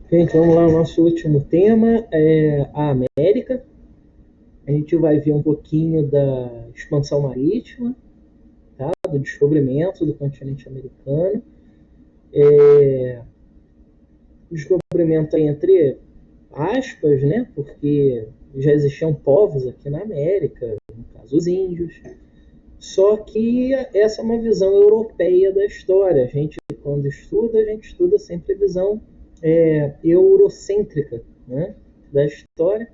Gente, vamos lá, o nosso último tema é a América. A gente vai ver um pouquinho da expansão marítima, tá? Do descobrimento do continente americano. Descobrimento entre aspas, né? Porque já existiam povos aqui na América, no caso os índios. Só que essa é uma visão europeia da história. A gente, quando estuda, a gente estuda sempre a visão eurocêntrica, né, da história.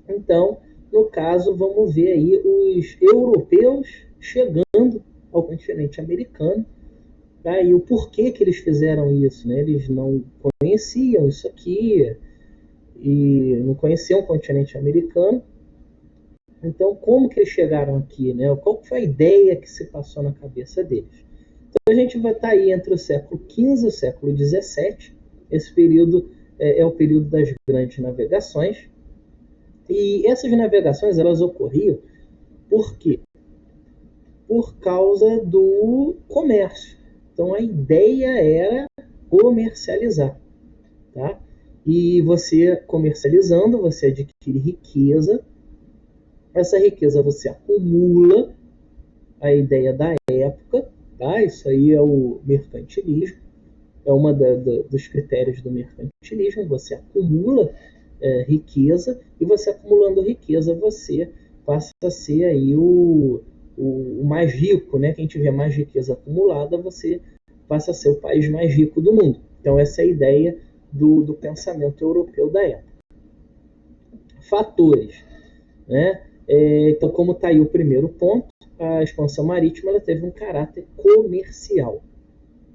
Então, no caso, vamos ver aí os europeus chegando ao continente americano, tá? E o porquê que eles fizeram isso, né? Eles não conheciam isso aqui e não conheciam o continente americano. Então, como que eles chegaram aqui, né? Qual foi a ideia que se passou na cabeça deles? Então, a gente vai estar aí entre o século XV e o século XVII. Esse período é o período das grandes navegações. E essas navegações, elas ocorriam por quê? Por causa do comércio. Então, a ideia era comercializar, tá? E você comercializando, você adquire riqueza. Essa riqueza você acumula, a ideia da época, tá? Isso aí é o mercantilismo, é uma dos critérios do mercantilismo. Você acumula riqueza, e você acumulando riqueza, você passa a ser aí o mais rico, né? Quem tiver mais riqueza acumulada, você passa a ser o país mais rico do mundo. Então essa é a ideia do pensamento europeu da época. Fatores, né? Então, como está aí o primeiro ponto, a expansão marítima ela teve um caráter comercial,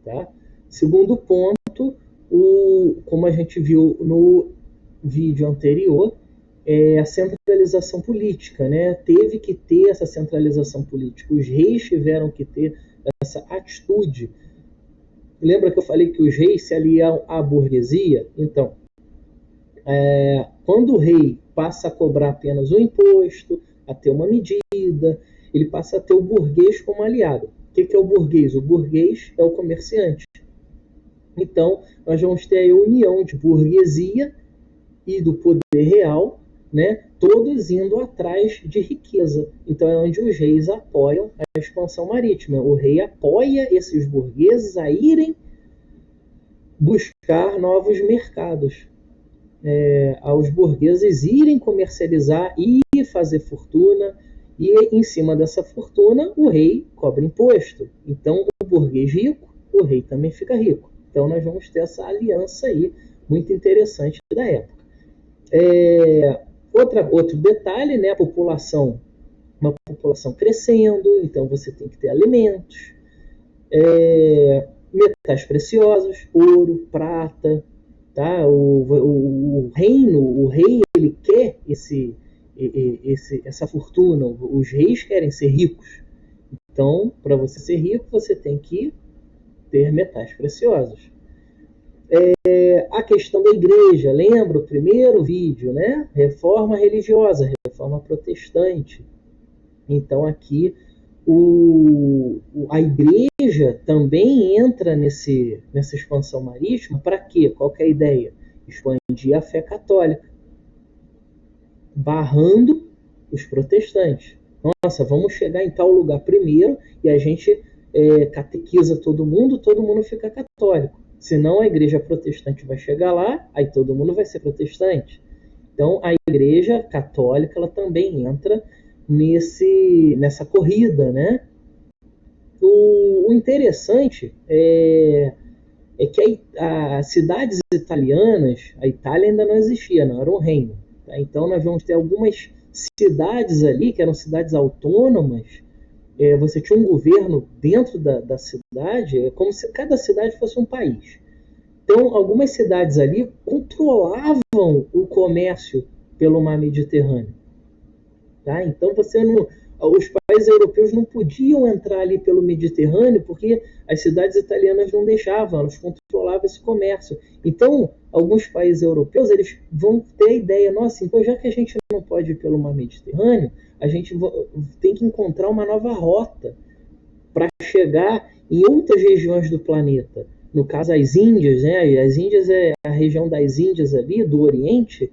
tá? Segundo ponto, como a gente viu no vídeo anterior, a centralização política, né? Teve que ter essa centralização política. Os reis tiveram que ter essa atitude. Lembra que eu falei que os reis se aliam à burguesia? Então, quando o rei passa a cobrar apenas o imposto, a ter uma medida, ele passa a ter o burguês como aliado. O que é o burguês? O burguês é o comerciante. Então, nós vamos ter a união de burguesia e do poder real, né, todos indo atrás de riqueza. Então é onde os reis apoiam a expansão marítima. O rei apoia esses burgueses a irem buscar novos mercados, aos burgueses irem comercializar e fazer fortuna, e em cima dessa fortuna o rei cobra imposto. Então o burguês rico, o rei também fica rico. Então nós vamos ter essa aliança aí muito interessante da época. Outro detalhe, né, uma população crescendo, então você tem que ter alimentos, metais preciosos, ouro, prata, tá? O rei ele quer essa fortuna, os reis querem ser ricos. Então, para você ser rico, você tem que ter metais preciosos. A questão da igreja, lembra o primeiro vídeo, né? Reforma religiosa, reforma protestante. Então aqui a igreja também entra nessa expansão marítima. Para quê? Qual que é a ideia? Expandir a fé católica, barrando os protestantes. Nossa, vamos chegar em tal lugar primeiro e a gente catequiza todo mundo fica católico. Senão a igreja protestante vai chegar lá, aí todo mundo vai ser protestante. Então a igreja católica ela também entra nessa corrida, né? O interessante é que as cidades italianas, a Itália ainda não existia, não era um reino. Tá? Então nós vamos ter algumas cidades ali que eram cidades autônomas. Você tinha um governo dentro da cidade, como se cada cidade fosse um país. Então, algumas cidades ali controlavam o comércio pelo mar Mediterrâneo. Tá? Então, os países europeus não podiam entrar ali pelo Mediterrâneo porque as cidades italianas não deixavam, elas controlavam esse comércio. Então, alguns países europeus eles vão ter a ideia, nossa, então já que a gente não pode ir pelo mar Mediterrâneo, a gente tem que encontrar uma nova rota para chegar em outras regiões do planeta. no caso as Índias, né? As Índias, a região das Índias ali, do Oriente,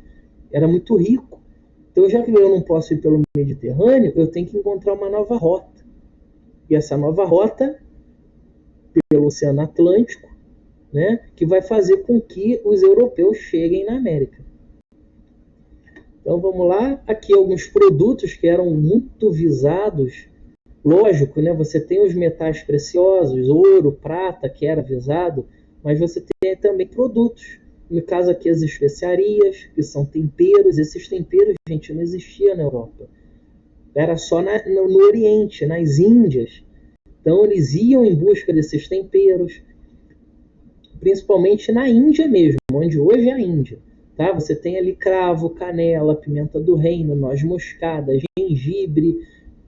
era muito rico. Então, já que eu não posso ir pelo Mediterrâneo, eu tenho que encontrar uma nova rota. E essa nova rota, pelo Oceano Atlântico, né, que vai fazer com que os europeus cheguem na América. Então, vamos lá. Aqui alguns produtos que eram muito visados. Lógico, né, você tem os metais preciosos, ouro, prata, que era visado, mas você tem também produtos. No caso aqui, as especiarias, que são temperos. Esses temperos, gente, não existiam na Europa. Era só no Oriente, nas Índias. Então, eles iam em busca desses temperos, principalmente na Índia mesmo, onde hoje é a Índia. Tá? Você tem ali cravo, canela, pimenta do reino, noz moscada, gengibre.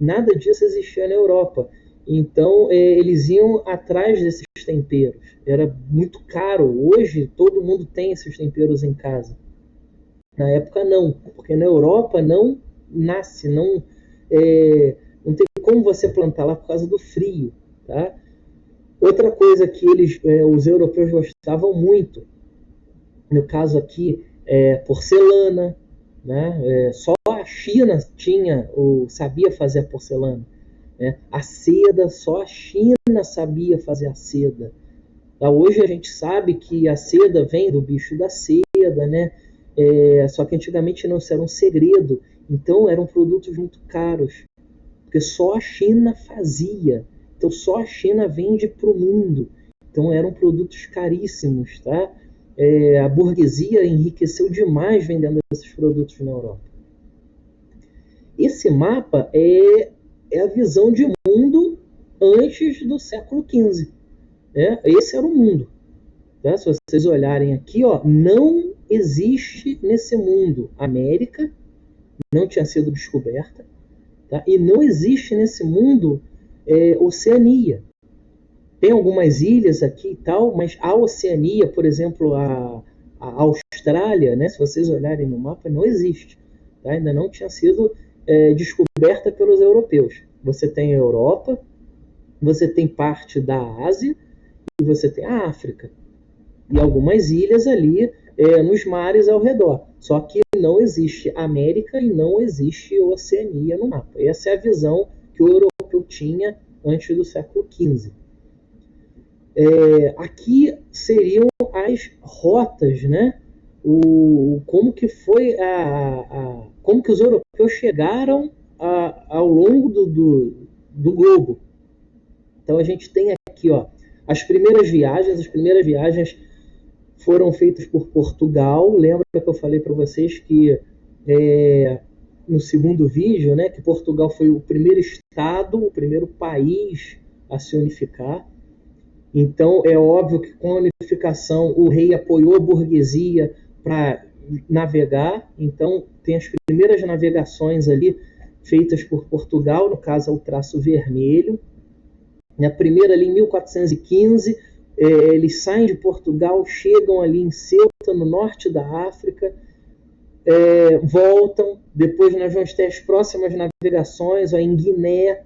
Nada disso existia na Europa. Então, eles iam atrás desses temperos. Era muito caro. Hoje, todo mundo tem esses temperos em casa. Na época, não. Porque na Europa não nasce, não tem como você plantar lá por causa do frio. Tá? Outra coisa que os europeus gostavam muito, no caso aqui, porcelana. Né? Só a China sabia fazer a porcelana. Né? A seda, só a China sabia fazer a seda. Hoje a gente sabe que a seda vem do bicho da seda, né? Só que antigamente não, isso era um segredo. Então eram produtos muito caros, porque só a China fazia. Então só a China vende para o mundo. Então eram produtos caríssimos, tá? A burguesia enriqueceu demais vendendo esses produtos na Europa. Esse mapa é a visão de mundo antes do século XV. Esse era o mundo. Tá? Se vocês olharem aqui, não existe nesse mundo América, não tinha sido descoberta, tá? E não existe nesse mundo Oceania. Tem algumas ilhas aqui e tal, mas a Oceania, por exemplo, a Austrália, né, se vocês olharem no mapa, não existe. Tá? Ainda não tinha sido descoberta pelos europeus. Você tem a Europa, você tem parte da Ásia e você tem a África. E algumas ilhas ali nos mares ao redor. Só que não existe América e não existe Oceania no mapa. Essa é a visão que o europeu tinha antes do século XV. Aqui seriam as rotas, né? Como que foi como que os europeus chegaram ao longo do globo. Então a gente tem aqui, as primeiras viagens foram feitas por Portugal. Lembra que eu falei para vocês que no segundo vídeo, né, que Portugal foi o primeiro estado, o primeiro país a se unificar. Então, é óbvio que com a unificação o rei apoiou a burguesia para navegar. Então, tem as primeiras navegações ali feitas por Portugal, no caso é o traço vermelho. A primeira ali em 1415, eles saem de Portugal, chegam ali em Ceuta, no norte da África, voltam. Depois nós vamos ter as próximas navegações em Guiné,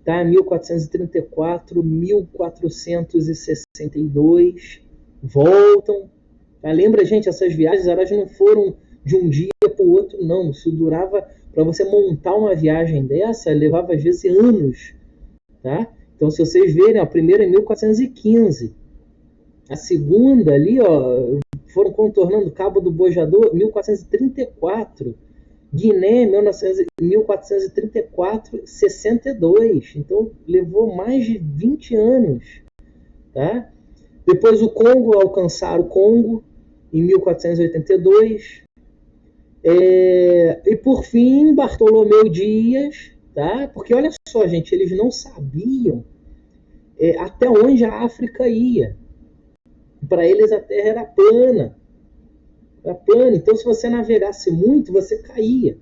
tá? 1434, 1462, voltam. Tá? Lembra, gente, essas viagens elas não foram de um dia para o outro, não. Isso durava, para você montar uma viagem dessa, levava às vezes anos. Tá? Então, se vocês verem, a primeira em 1415, a segunda ali, foram contornando o Cabo do Bojador, 1434. Guiné, 1434, 62. Então, levou mais de 20 anos. Tá? Depois o Congo, alcançaram o Congo em 1482. E, por fim, Bartolomeu Dias. Tá? Porque, olha só, gente, eles não sabiam até onde a África ia. Para eles, a Terra era plana. Então, se você navegasse muito, você caía.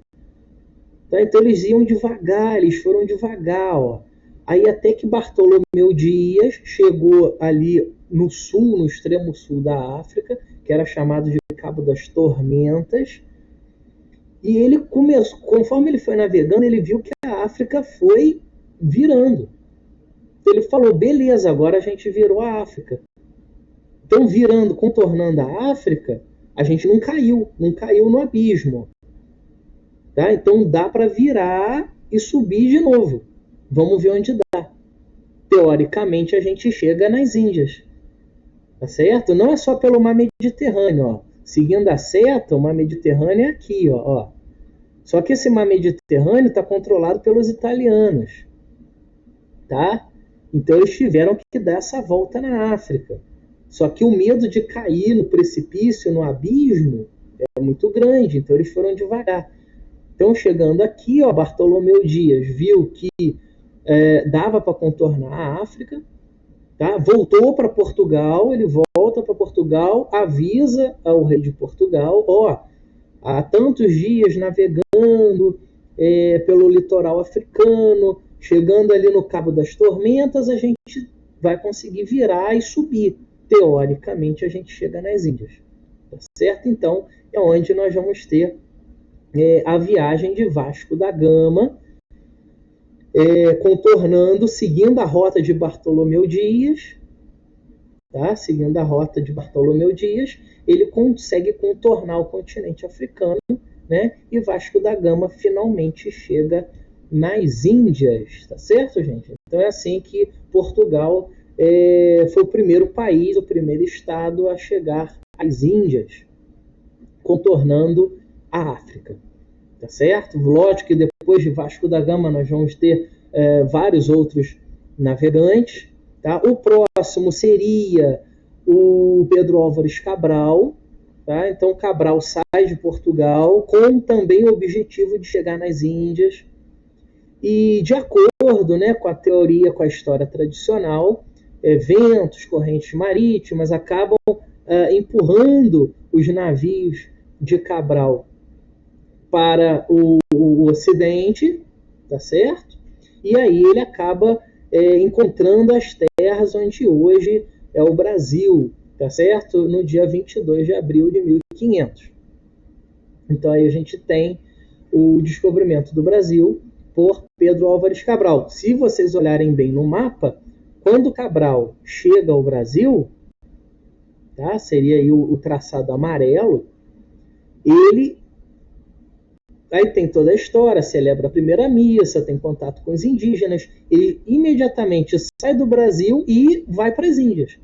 Tá? Então, eles iam devagar, eles foram devagar. Aí, até que Bartolomeu Dias chegou ali no sul, no extremo sul da África, que era chamado de Cabo das Tormentas. E ele começou, conforme ele foi navegando, ele viu que a África foi virando. Então, ele falou, beleza, agora a gente virou a África. Então, contornando a África, a gente não caiu no abismo. Tá? Então, dá para virar e subir de novo. Vamos ver onde dá. Teoricamente, a gente chega nas Índias. Tá certo? Não é só pelo mar Mediterrâneo. Ó. Seguindo a seta, o mar Mediterrâneo é aqui. Ó. Só que esse mar Mediterrâneo está controlado pelos italianos. Tá? Então, eles tiveram que dar essa volta na África. Só que o medo de cair no precipício, no abismo, é muito grande. Então, eles foram devagar. Então, chegando aqui, ó, Bartolomeu Dias viu que dava para contornar a África, tá? Voltou para Portugal, ele volta para Portugal, avisa ao rei de Portugal, ó, há tantos dias navegando pelo litoral africano, chegando ali no Cabo das Tormentas, a gente vai conseguir virar e subir. Teoricamente, a gente chega nas Índias, tá certo? Então, é onde nós vamos ter a viagem de Vasco da Gama, contornando, seguindo a rota de Bartolomeu Dias, tá? Seguindo a rota de Bartolomeu Dias, ele consegue contornar o continente africano, né? E Vasco da Gama finalmente chega nas Índias, tá certo, gente? Então é assim que Portugal foi o primeiro país, o primeiro estado a chegar às Índias, contornando a África, tá certo? Lógico que depois de Vasco da Gama nós vamos ter vários outros navegantes, tá? O próximo seria o Pedro Álvares Cabral, tá? Então Cabral sai de Portugal com também o objetivo de chegar nas Índias e, de acordo, né, com a teoria, com a história tradicional, ventos, correntes marítimas acabam empurrando os navios de Cabral para o Ocidente, tá certo? E aí ele acaba encontrando as terras onde hoje é o Brasil, tá certo? No dia 22 de abril de 1500. Então aí a gente tem o descobrimento do Brasil por Pedro Álvares Cabral. Se vocês olharem bem no mapa, quando Cabral chega ao Brasil, tá? Seria aí o traçado amarelo, ele aí tem toda a história, celebra a primeira missa, tem contato com os indígenas, ele imediatamente sai do Brasil e vai para as Índias,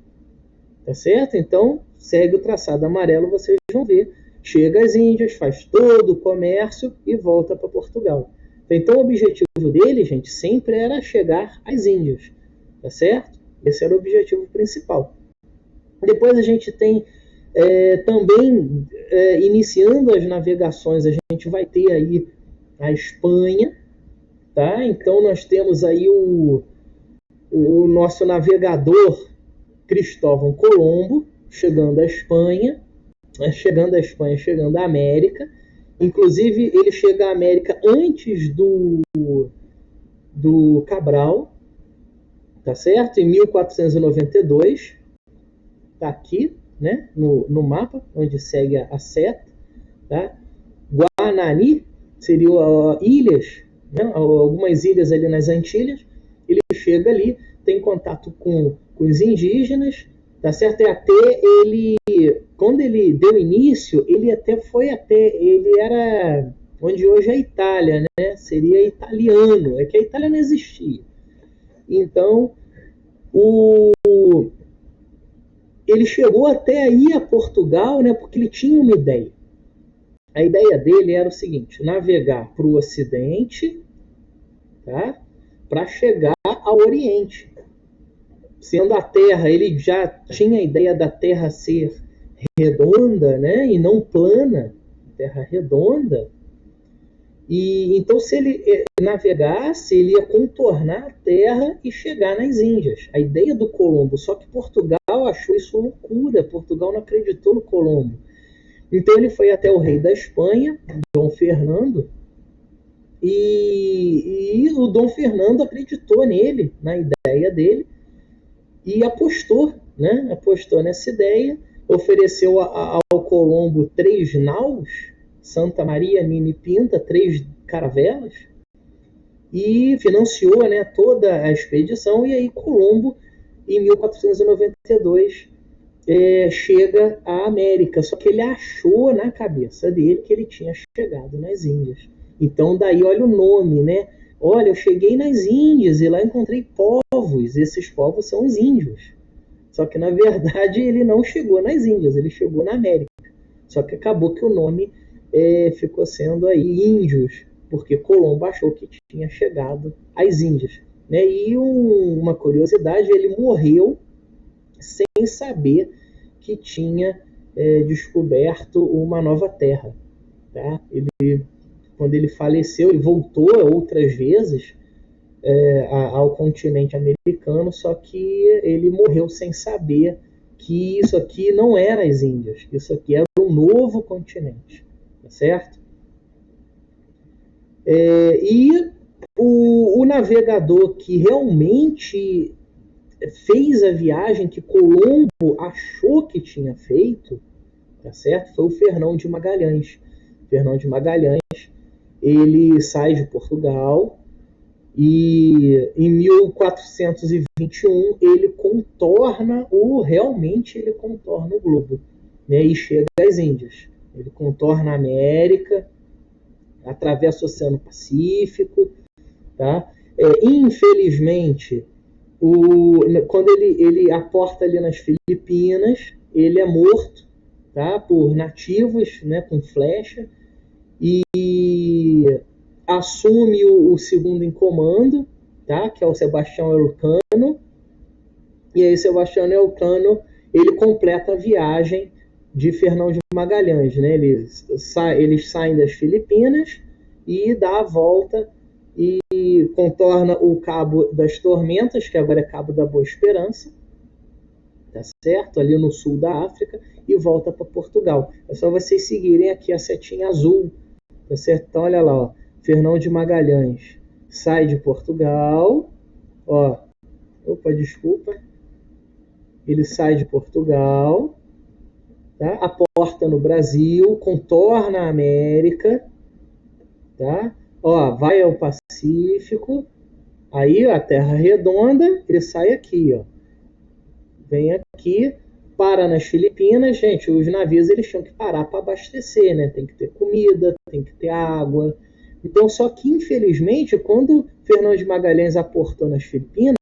tá certo? Então, segue o traçado amarelo, vocês vão ver, chega às Índias, faz todo o comércio e volta para Portugal. Então, o objetivo dele, gente, sempre era chegar às Índias, tá certo? Esse era o objetivo principal. Depois a gente tem também, iniciando as navegações, a gente vai ter aí a Espanha, tá? Então nós temos aí o nosso navegador Cristóvão Colombo chegando à Espanha, chegando à América. Inclusive ele chega à América antes do Cabral, tá certo? Em 1492, tá aqui, né, no mapa, onde segue a seta, tá? Guanani seriam ilhas, né, algumas ilhas ali nas Antilhas. Ele chega ali, tem contato com os indígenas, tá certo? E até ele, quando ele deu início, ele era onde hoje é a Itália, né? Seria italiano, é que a Itália não existia. Então, ele chegou até aí a Portugal, né, porque ele tinha uma ideia. A ideia dele era o seguinte: navegar para o Ocidente, tá, para chegar ao Oriente. Sendo a Terra, ele já tinha a ideia da Terra ser redonda, né, e não plana, Terra redonda. E então, se ele navegasse, ele ia contornar a Terra e chegar nas Índias. A ideia do Colombo, só que Portugal achou isso loucura. Portugal não acreditou no Colombo. Então ele foi até o rei da Espanha, Dom Fernando, e o Dom Fernando acreditou nele, na ideia dele, e apostou, né? Apostou nessa ideia, ofereceu ao Colombo 3 naus, Santa Maria, Nina e Pinta, 3 caravelas, e financiou, né, toda a expedição. E aí Colombo, em 1492, chega à América. Só que ele achou na cabeça dele que ele tinha chegado nas Índias. Então daí olha o nome, né? Olha, eu cheguei nas Índias e lá encontrei povos. Esses povos são os índios. Só que na verdade ele não chegou nas Índias, ele chegou na América. Só que acabou que o nome ficou sendo aí Índios, porque Colombo achou que tinha chegado às Índias. Né? E uma curiosidade, ele morreu sem saber que tinha descoberto uma nova terra. Tá? Quando ele faleceu, ele voltou outras vezes ao continente americano, só que ele morreu sem saber que isso aqui não era as Índias, que isso aqui era um novo continente, tá certo? E o navegador que realmente fez a viagem que Colombo achou que tinha feito, tá certo? Foi o Fernão de Magalhães. Fernão de Magalhães, ele sai de Portugal e em 1421 ele contorna o globo, né? E chega às Índias. Ele contorna a América, atravessa o Oceano Pacífico, tá? Infelizmente, quando ele aporta ali nas Filipinas, ele é morto, tá? Por nativos, né? Com flecha, e assume o segundo em comando, tá? Que é o Sebastião Elcano. E aí Sebastião Elcano, ele completa a viagem de Fernão de Magalhães, né? Eles saem das Filipinas e dá a volta e contorna o Cabo das Tormentas, que agora é Cabo da Boa Esperança, tá certo? Ali no sul da África, e volta para Portugal. É só vocês seguirem aqui a setinha azul, tá certo? Então olha lá, ó. Fernão de Magalhães sai de Portugal, ó. Opa, desculpa. Ele sai de Portugal, tá? Aporta no Brasil, contorna a América, tá? Ó, vai ao Pacífico, aí a Terra Redonda, ele sai aqui, ó. Vem aqui, para nas Filipinas. Gente, os navios eles tinham que parar para abastecer, né? Tem que ter comida, tem que ter água. Então, só que infelizmente, quando Fernão de Magalhães aportou nas Filipinas,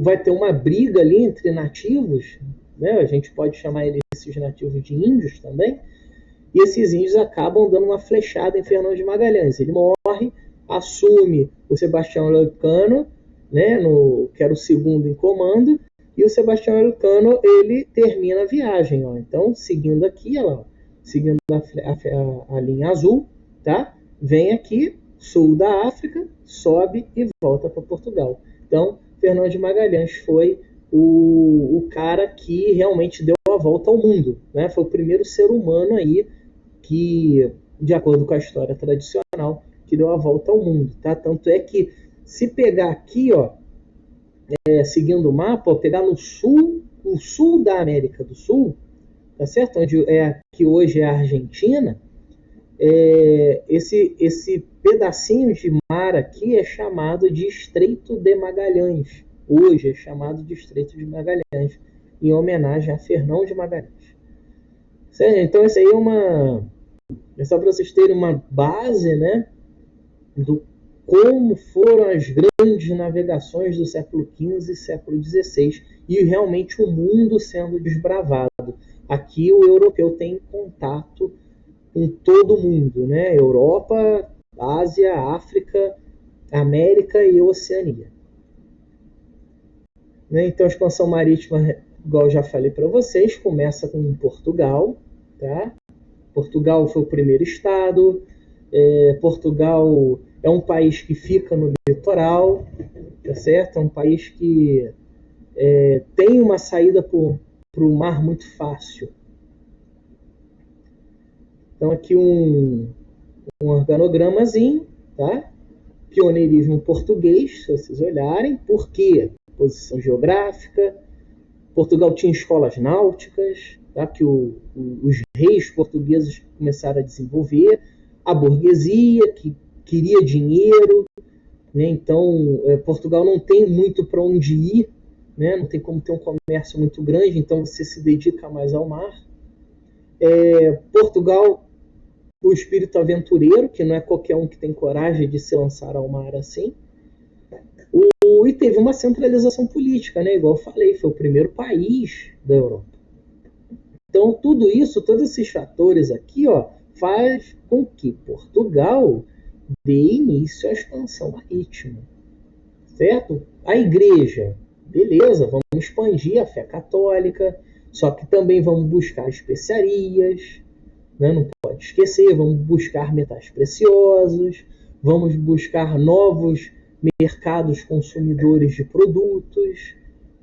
vai ter uma briga ali entre nativos, né? A gente pode chamar esses nativos de índios também, e esses índios acabam dando uma flechada em Fernão de Magalhães. Ele morre, assume o Sebastião Elcano, né? Que era o segundo em comando, e o Sebastião Elcano, ele termina a viagem, ó. Então, seguindo aqui, ó, seguindo a linha azul, tá? Vem aqui, sul da África, sobe e volta para Portugal. Então, Fernão de Magalhães foi o cara que realmente deu a volta ao mundo, né? Foi o primeiro ser humano aí que, de acordo com a história tradicional, que deu a volta ao mundo, tá? Tanto é que, se pegar aqui, ó, seguindo o mapa, ó, pegar no sul, o sul da América do Sul, tá certo? Onde que hoje é a Argentina, esse pedacinho de mar aqui é chamado de Estreito de Magalhães. Hoje é chamado de Estreito de Magalhães, em homenagem a Fernão de Magalhães. Certo? Então, isso aí é só para vocês terem uma base, né, do como foram as grandes navegações do século XV e século XVI, e realmente o mundo sendo desbravado. Aqui o europeu tem contato com todo mundo, né? Europa, Ásia, África, América e Oceania. Né? Então a expansão marítima, igual eu já falei para vocês, começa com Portugal, tá? Portugal foi o primeiro estado. Portugal é um país que fica no litoral, tá certo? É um país que tem uma saída para o mar muito fácil. Então aqui um organogramazinho, tá? Pioneirismo português, se vocês olharem. Por quê? Posição geográfica. Portugal tinha escolas náuticas, tá? Que os reis portugueses começaram a desenvolver. A burguesia, que queria dinheiro, né? Então Portugal não tem muito para onde ir, né? Não tem como ter um comércio muito grande, então você se dedica mais ao mar. Portugal, o espírito aventureiro, que não é qualquer um que tem coragem de se lançar ao mar assim. E teve uma centralização política, né? Igual eu falei, foi o primeiro país da Europa. Então, tudo isso, todos esses fatores aqui, faz com que Portugal dê início à expansão marítima, certo? A igreja, beleza, vamos expandir a fé católica, só que também vamos buscar especiarias, né? Não pode esquecer, vamos buscar metais preciosos, vamos buscar novos mercados consumidores de produtos.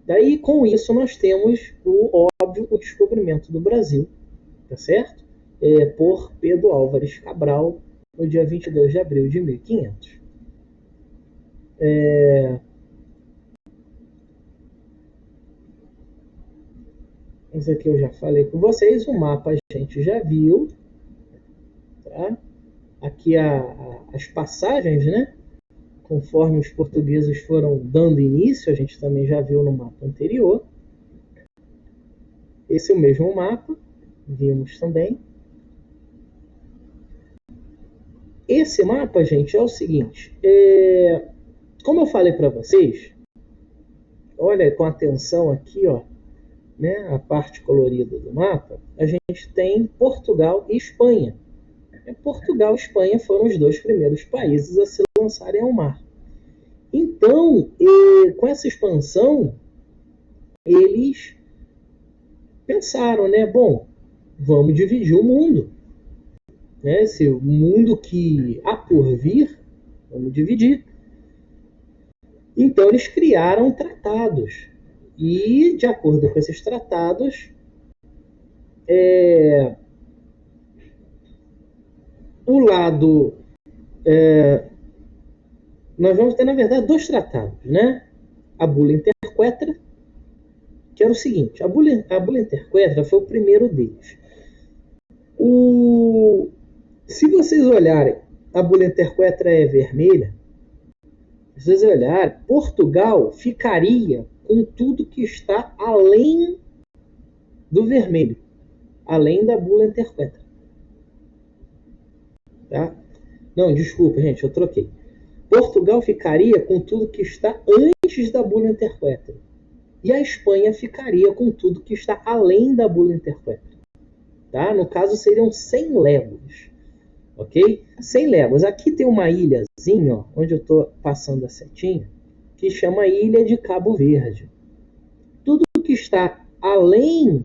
Daí, com isso, nós temos o descobrimento do Brasil, tá certo? Por Pedro Álvares Cabral, no dia 22 de abril de 1500. Isso aqui eu já falei com vocês, o mapa a gente já viu, tá? Aqui as passagens, né? Conforme os portugueses foram dando início, a gente também já viu no mapa anterior. Esse é o mesmo mapa, vimos também. Esse mapa, gente, é o seguinte. Como eu falei para vocês, olha com atenção aqui, né, a parte colorida do mapa, a gente tem Portugal e Espanha. Portugal e Espanha foram os dois primeiros países a se lançarem ao mar. Então, com essa expansão, eles pensaram, né? Bom, vamos dividir o mundo. Né? Esse mundo que há por vir, vamos dividir. Então, eles criaram tratados. E, de acordo com esses tratados, o lado... nós vamos ter, na verdade, dois tratados, né? A Bula Interquetra, que era o seguinte, a Bula Interquetra foi o primeiro deles. Se vocês olharem, a Bula Interquetra é vermelha, se vocês olharem, Portugal ficaria com tudo que está além do vermelho, além da Bula Interquetra. Tá? Não, desculpa, gente, eu troquei. Portugal ficaria com tudo que está antes da Bula Interquetra. E a Espanha ficaria com tudo que está além da Bula Interquetra. Tá? No caso, seriam 100 léguas. Ok? 100 léguas. Aqui tem uma ilhazinha, onde eu estou passando a setinha, que chama Ilha de Cabo Verde. Tudo que está além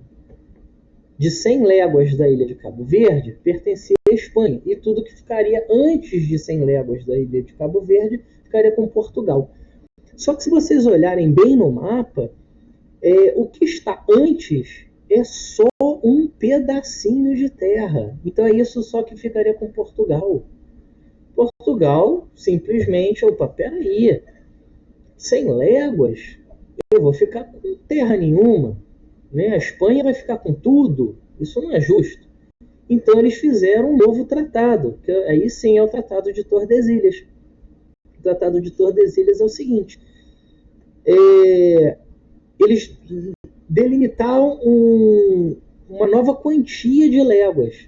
de 100 léguas da Ilha de Cabo Verde pertencia à Espanha. E tudo que ficaria antes de 100 léguas da Ilha de Cabo Verde ficaria com Portugal. Só que se vocês olharem bem no mapa, o que está antes é só um pedacinho de terra. Então é isso só que ficaria com Portugal. Portugal simplesmente, peraí, 100 léguas, eu vou ficar com terra nenhuma. Né? A Espanha vai ficar com tudo. Isso não é justo. Então eles fizeram um novo tratado, que aí sim é o Tratado de Tordesilhas. O Tratado de Tordesilhas é o seguinte: eles delimitaram uma nova quantia de léguas.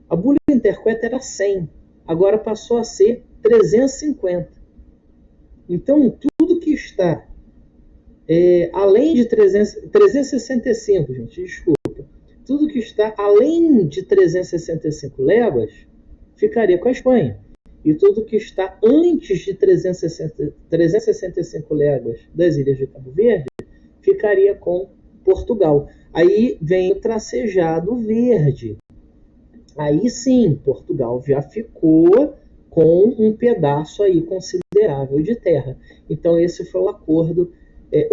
A Bula Interquetra era 100, agora passou a ser 350. Então, tudo que está além de 365, gente, desculpa. Tudo que está além de 365 léguas ficaria com a Espanha. E tudo que está antes de 365 léguas das Ilhas de Cabo Verde ficaria com Portugal. Aí vem o tracejado verde. Aí sim, Portugal já ficou com um pedaço aí considerável de terra. Então esse foi o acordo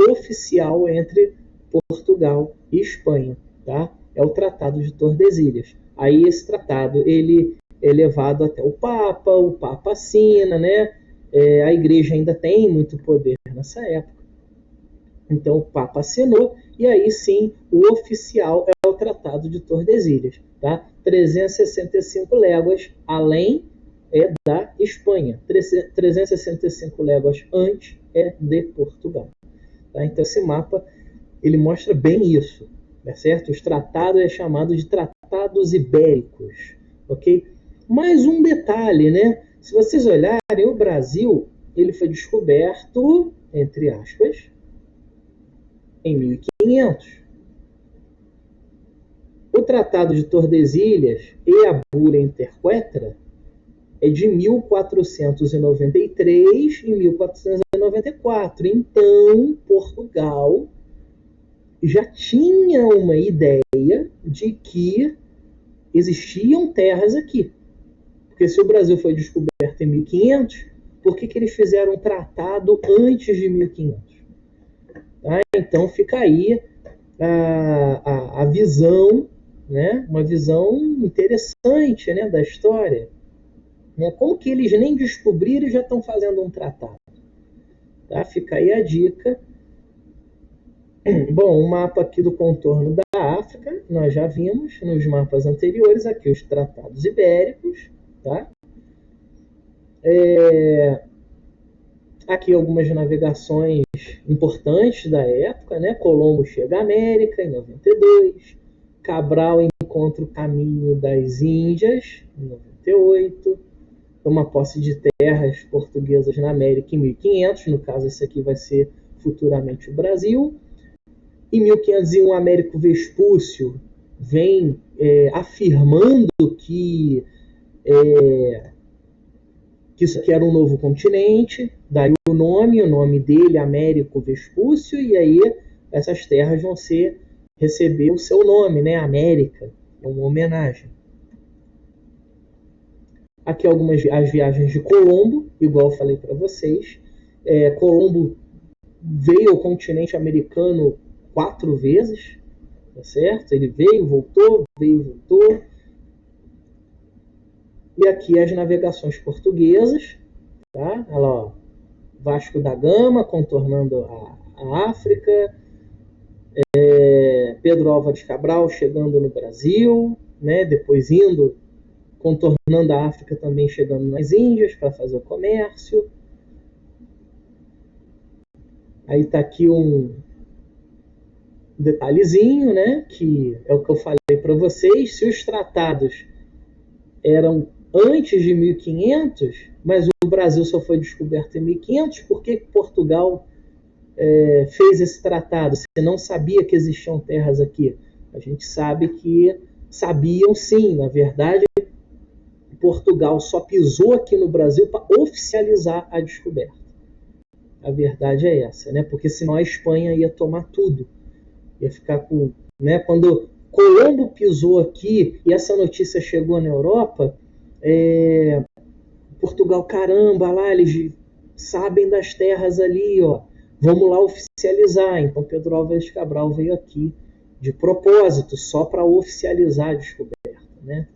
oficial entre Portugal e Espanha. Tá? É o Tratado de Tordesilhas. Aí esse tratado ele é levado até o Papa assina, né? A igreja ainda tem muito poder nessa época. Então o Papa assinou e aí sim o oficial é o Tratado de Tordesilhas. Tá? 365 léguas além da Espanha. 365 léguas antes de Portugal. Tá? Então esse mapa ele mostra bem isso, tá certo? Os tratados é chamado de tratados ibéricos, ok? Mais um detalhe, né? Se vocês olharem, o Brasil ele foi descoberto, entre aspas, em 1500. O Tratado de Tordesilhas e a Bula Interquetra é de 1493 e 1494. Então, Portugal já tinha uma ideia de que existiam terras aqui. Porque se o Brasil foi descoberto em 1500, por que eles fizeram um tratado antes de 1500? Tá? Então fica aí a visão, né? Uma visão interessante, né, da história. Né? Como que eles nem descobriram e já estão fazendo um tratado? Tá? Fica aí a dica. Bom, o mapa aqui do contorno da África, nós já vimos nos mapas anteriores, aqui os tratados ibéricos. Tá? Aqui algumas navegações importantes da época, né? Colombo chega à América em 92, Cabral encontra o caminho das Índias em 98, uma posse de terras portuguesas na América em 1500, no caso esse aqui vai ser futuramente o Brasil. Em 1501, Américo Vespúcio vem afirmando que isso aqui era um novo continente, daí o nome dele, Américo Vespúcio, e aí essas terras vão receber o seu nome, né? América, é uma homenagem. Aqui as viagens de Colombo, igual eu falei para vocês. Colombo veio ao continente americano 4 vezes, tá certo? Ele veio, voltou. E aqui as navegações portuguesas, tá? Olha lá, ó. Vasco da Gama contornando a África, Pedro Álvares Cabral chegando no Brasil, né? Depois contornando a África também, chegando nas Índias para fazer o comércio. Aí está aqui um detalhezinho, né? Que é o que eu falei para vocês. Se os tratados eram antes de 1500, mas o Brasil só foi descoberto em 1500, por que Portugal fez esse tratado? Se não sabia que existiam terras aqui? A gente sabe que sabiam sim. Na verdade, Portugal só pisou aqui no Brasil para oficializar a descoberta. A verdade é essa, né? Porque senão a Espanha ia tomar tudo. Ia ficar com... Né? Quando Colombo pisou aqui e essa notícia chegou na Europa, Portugal, caramba, lá eles sabem das terras ali, ó. Vamos lá oficializar. Então Pedro Álvares Cabral veio aqui de propósito, só para oficializar a descoberta, né?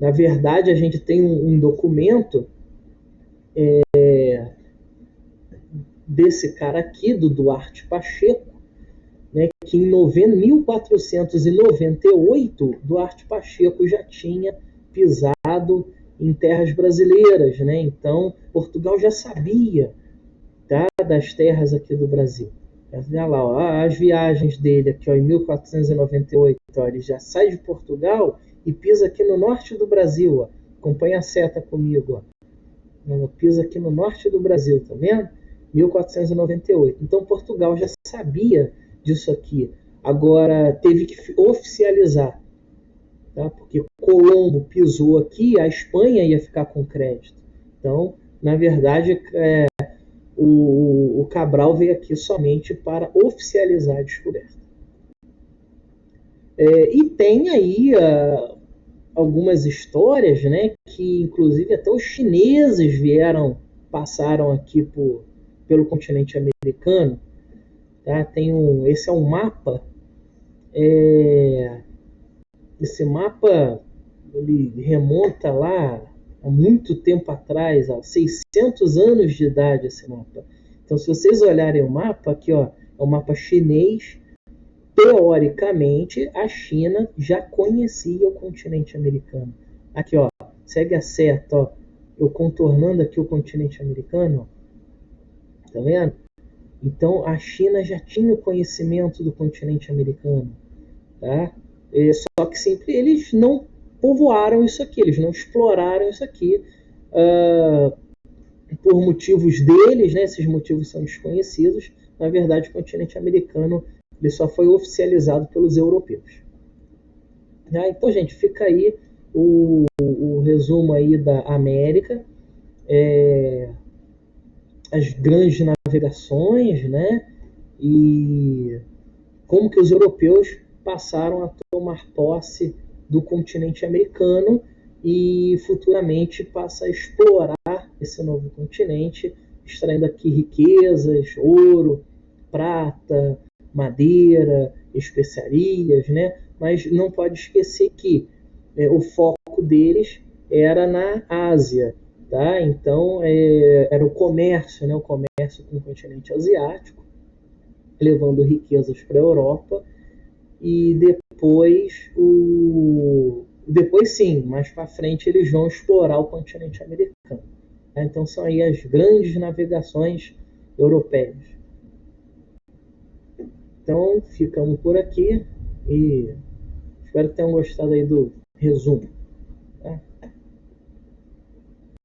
Na verdade, a gente tem um documento desse cara aqui, do Duarte Pacheco, né, que em 1498, Duarte Pacheco já tinha pisado em terras brasileiras, né? Então, Portugal já sabia, tá, das terras aqui do Brasil. Olha lá, ó, as viagens dele aqui, ó, em 1498, ó, ele já sai de Portugal e pisa aqui no norte do Brasil, ó. Acompanha a seta comigo, ó. Pisa aqui no norte do Brasil, tá vendo? 1498. Então Portugal já sabia disso aqui. Agora teve que oficializar, tá? Porque Colombo pisou aqui, a Espanha ia ficar com crédito. Então, na verdade, o Cabral veio aqui somente para oficializar a descoberta. E tem aí algumas histórias, né, que inclusive até os chineses passaram aqui pelo continente americano. Tá? Esse é um mapa. Esse mapa ele remonta lá há muito tempo atrás, há 600 anos de idade esse mapa. Então, se vocês olharem o mapa, aqui ó, é o mapa chinês. Teoricamente, a China já conhecia o continente americano. Aqui, ó, segue a seta, ó, eu contornando aqui o continente americano, ó. Tá vendo? Então a China já tinha o conhecimento do continente americano, tá? Só que sempre eles não povoaram isso aqui, eles não exploraram isso aqui por motivos deles, né? Esses motivos são desconhecidos. Na verdade, o continente americano ele só foi oficializado pelos europeus. Então, gente, fica aí o resumo aí da América, as grandes navegações, né? E como que os europeus passaram a tomar posse do continente americano e futuramente passa a explorar esse novo continente, extraindo aqui riquezas, ouro, prata, madeira, especiarias, né? Mas não pode esquecer que o foco deles era na Ásia, tá? Então era o comércio, né? O comércio com o continente asiático, levando riquezas para a Europa e depois sim, mais para frente eles vão explorar o continente americano. Então são aí as grandes navegações europeias. Então ficamos por aqui e espero que tenham gostado aí do resumo. Tá?